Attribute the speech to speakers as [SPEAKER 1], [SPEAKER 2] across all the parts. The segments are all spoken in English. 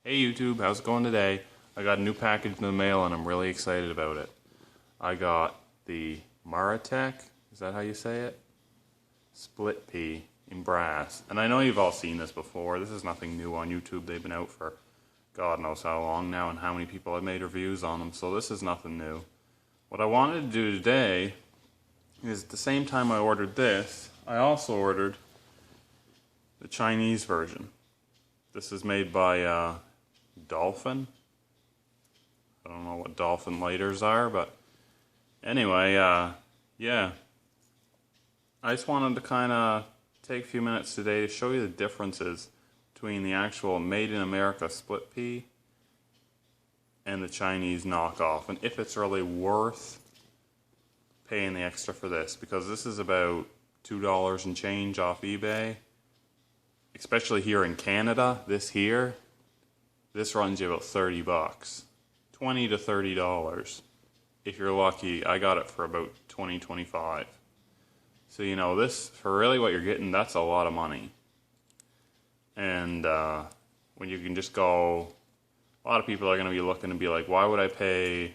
[SPEAKER 1] Hey YouTube, how's it going today? I got a new package in the mail and I'm really excited about it. I got the Maratec, is that how you say it? Split pea in brass. And I know you've all seen this before. This is nothing new on YouTube. They've been out for God knows how long now and how many people have made reviews on them. So this is nothing new. What I wanted to do today is at the same time I ordered this, I also ordered the Chinese version. This is made by Dolphin. I don't know what Dolphin lighters are, but anyway, yeah. I just wanted to kind of take a few minutes today to show you the differences between the actual made in America split pea and the Chinese knockoff, and if it's really worth paying the extra for this, because this is about $2 and change off eBay. Especially here in Canada, this runs you about 30 bucks. $20 to $30. If you're lucky, I got it for about 20, 25. So you know, this, for really what you're getting, that's a lot of money. And when you can just go, a lot of people are going to be looking to be like, why would I pay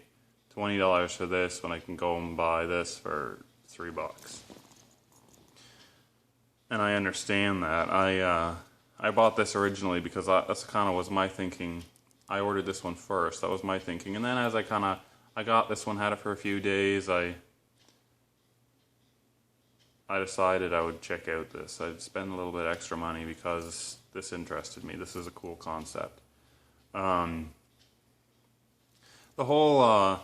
[SPEAKER 1] $20 for this when I can go and buy this for $3 bucks? And I understand that. I bought this originally because that's kind of was my thinking. I ordered this one first. That was my thinking. And then as I got this one, had it for a few days, I decided I would check out this. I'd spend a little bit extra money because this interested me. This is a cool concept. The whole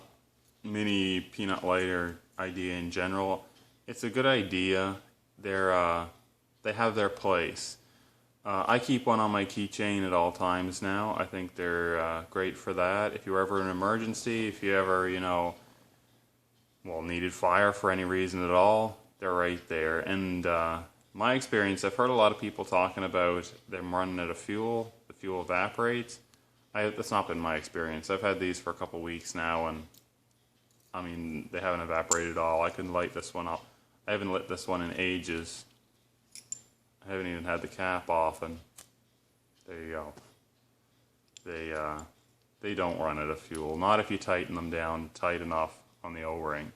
[SPEAKER 1] mini peanut lighter idea in general, it's a good idea. They have their place. I keep one on my keychain at all times now. I think they're great for that. If you're ever in an emergency, if you ever, needed fire for any reason at all, they're right there. And my experience, I've heard a lot of people talking about them running out of fuel. The fuel evaporates. That's not been my experience. I've had these for a couple weeks now, and I mean, they haven't evaporated at all. I can light this one up. I haven't lit this one in ages. I haven't even had the cap off, and there you go. They don't run out of fuel. Not if you tighten them down tight enough on the O-ring.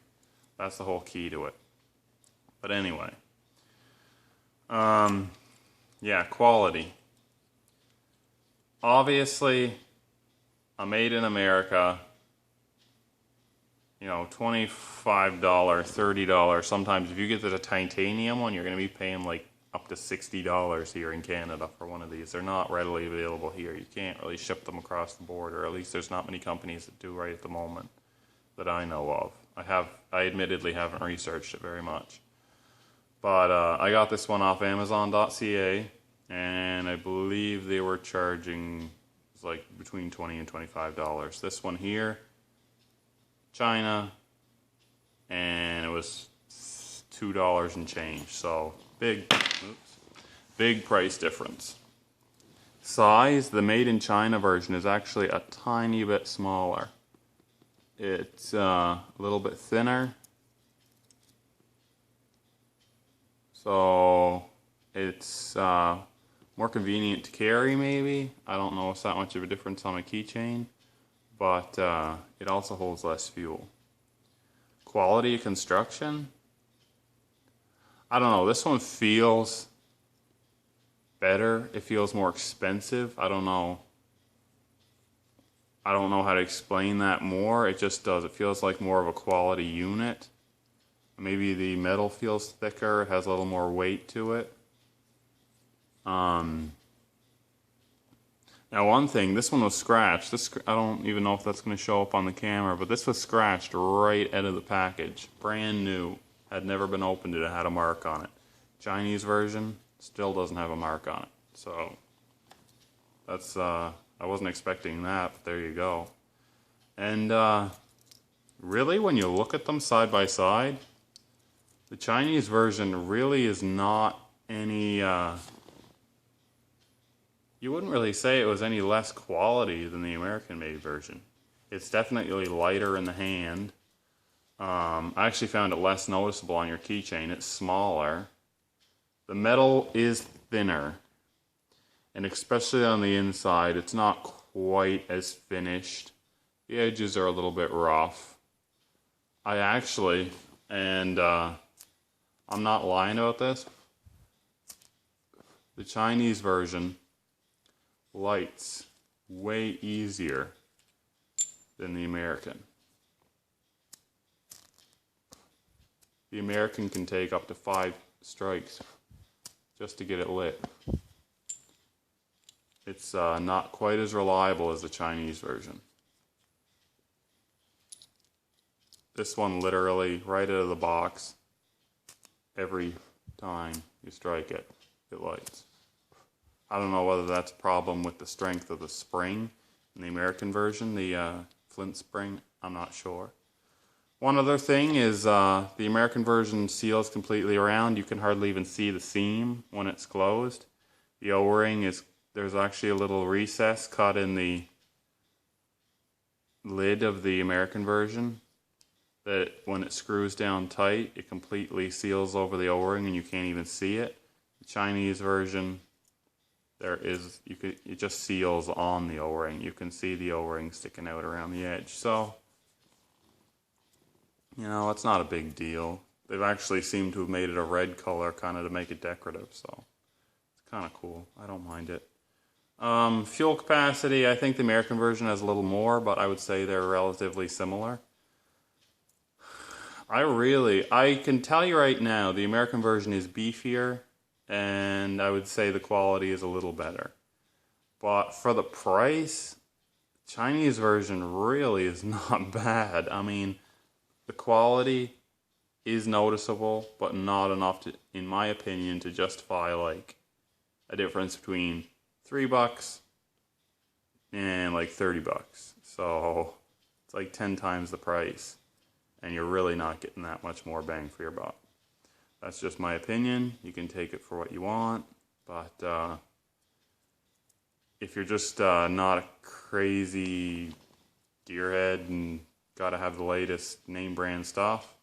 [SPEAKER 1] That's the whole key to it. But anyway, yeah, quality. Obviously, a made in America, $25, $30. Sometimes if you get the titanium one, you're going to be paying like up to $60 here in Canada for one of these. They're not readily available here. You can't really ship them across the border. At least there's not many companies that do right at the moment that I know of. I admittedly haven't researched it very much. But I got this one off Amazon.ca, and I believe they were charging like between $20 and $25. This one here, China, and it was $2 and change. So big price difference. Size, the made in China version is actually a tiny bit smaller. It's a little bit thinner. So it's more convenient to carry maybe. I don't know if it's that much of a difference on my keychain, but it also holds less fuel. Quality of construction, I don't know, this one feels better. It feels more expensive. I don't know how to explain that more. It just does. It feels like more of a quality unit. Maybe the metal feels thicker. It has a little more weight to it. Now one thing, this one was scratched. I don't even know if that's going to show up on the camera, but this was scratched right out of the package. Brand new. Had never been opened. It had a mark on it. Chinese version still doesn't have a mark on it. So that's I wasn't expecting that, but there you go. And really, when you look at them side by side, the Chinese version really is not any you wouldn't really say it was any less quality than the American-made version. It's definitely lighter in the hand. I actually found it less noticeable on your keychain. It's smaller. The metal is thinner. And especially on the inside, it's not quite as finished. The edges are a little bit rough. I actually, and I'm not lying about this, the Chinese version lights way easier than the American. The American can take up to 5 strikes just to get it lit. It's not quite as reliable as the Chinese version. This one literally, right out of the box, every time you strike it, it lights. I don't know whether that's a problem with the strength of the spring in the American version, the flint spring. I'm not sure. One other thing is the American version seals completely around. You can hardly even see the seam when it's closed. The O-ring there's actually a little recess cut in the lid of the American version that when it screws down tight, it completely seals over the O-ring and you can't even see it. The Chinese version, it just seals on the O-ring. You can see the O-ring sticking out around the edge. So, it's not a big deal. They've actually seemed to have made it a red color kind of to make it decorative, so it's kind of cool. I don't mind it. Fuel capacity, I think the American version has a little more, but I would say they're relatively similar. I can tell you right now, the American version is beefier, and I would say the quality is a little better. But for the price, Chinese version really is not bad. I mean, the quality is noticeable, but not enough to, in my opinion, to justify like a difference between $3 and like $30. So it's like 10 times the price, and you're really not getting that much more bang for your buck. That's just my opinion. You can take it for what you want, but if you're just not a crazy gearhead and gotta have the latest name brand stuff,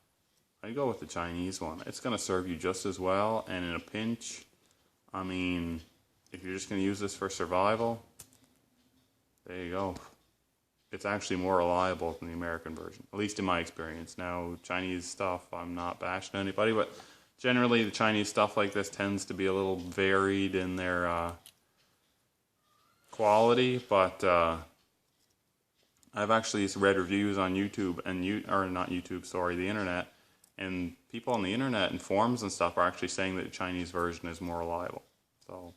[SPEAKER 1] I go with the Chinese one. It's gonna serve you just as well, and in a pinch, I mean, if you're just gonna use this for survival, there you go. It's actually more reliable than the American version, at least in my experience. Now, Chinese stuff, I'm not bashing anybody, but generally the Chinese stuff like this tends to be a little varied in their quality, but I've actually read reviews on YouTube the internet, and people on the internet and forums and stuff are actually saying that the Chinese version is more reliable. So,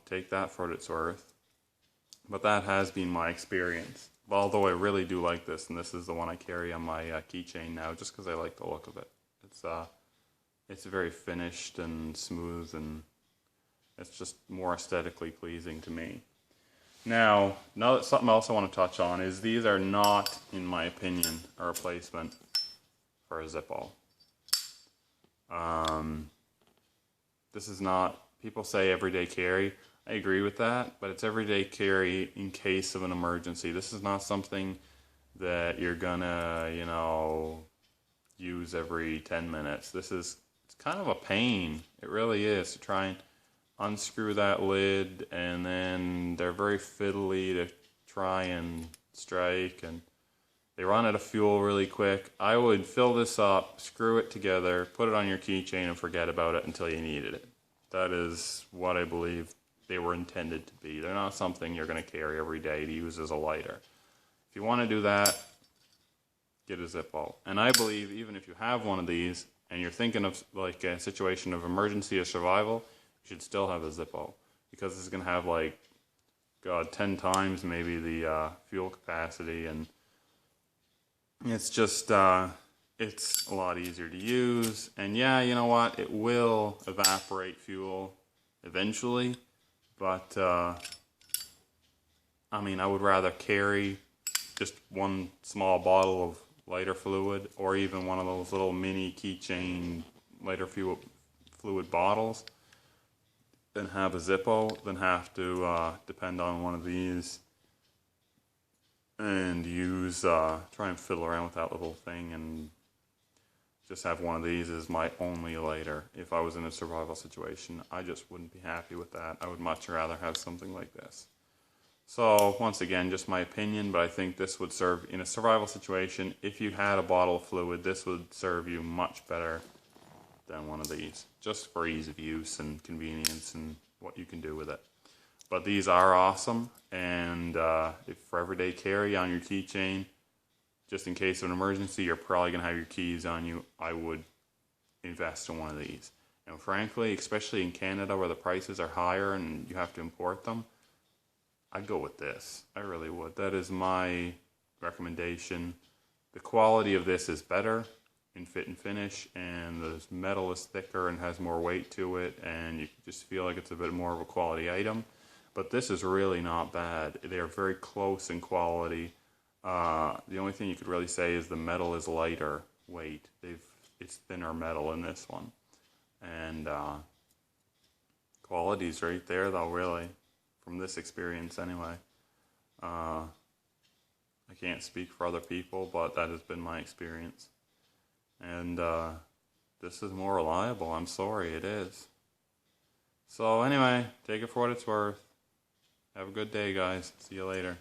[SPEAKER 1] take that for what it's worth. But that has been my experience. Although I really do like this, and this is the one I carry on my keychain now, just because I like the look of it. It's very finished and smooth, and it's just more aesthetically pleasing to me. Now that something else I want to touch on is these are not, in my opinion, a replacement for a Zippo. This is not, people say everyday carry. I agree with that, but it's everyday carry in case of an emergency. This is not something that you're gonna, use every 10 minutes. It's kind of a pain. It really is, to try and unscrew that lid, and then they're very fiddly to try and strike, and they run out of fuel really quick. I would fill this up, screw it together, put it on your keychain, and forget about it until you needed it. That is what I believe they were intended to be. They're not something you're going to carry every day to use as a lighter. If you want to do that, get a Zippo. And I believe even if you have one of these and you're thinking of like a situation of emergency or survival, you should still have a Zippo, because it's going to have 10 times maybe the fuel capacity, and it's just it's a lot easier to use. And yeah, you know what? It will evaporate fuel eventually. But, I would rather carry just one small bottle of lighter fluid, or even one of those little mini keychain lighter fluid bottles, than have a Zippo, than have to depend on one of these and try and fiddle around with that little thing, and just have one of these as my only lighter. If I was in a survival situation, I just wouldn't be happy with that. I would much rather have something like this. So once again, just my opinion, but I think this would serve in a survival situation. If you had a bottle of fluid, this would serve you much better than one of these, just for ease of use and convenience and what you can do with it. But these are awesome, and if for everyday carry on your keychain, just in case of an emergency, you're probably going to have your keys on you. I would invest in one of these. And frankly, especially in Canada where the prices are higher and you have to import them, I'd go with this. I really would. That is my recommendation. The quality of this is better in fit and finish, and the metal is thicker and has more weight to it, and you just feel like it's a bit more of a quality item. But this is really not bad. They are very close in quality. The only thing you could really say is the metal is lighter weight. It's thinner metal in this one. And quality's right there though, really, from this experience anyway. I can't speak for other people, but that has been my experience. And this is more reliable. I'm sorry, it is. So anyway, take it for what it's worth. Have a good day, guys. See you later.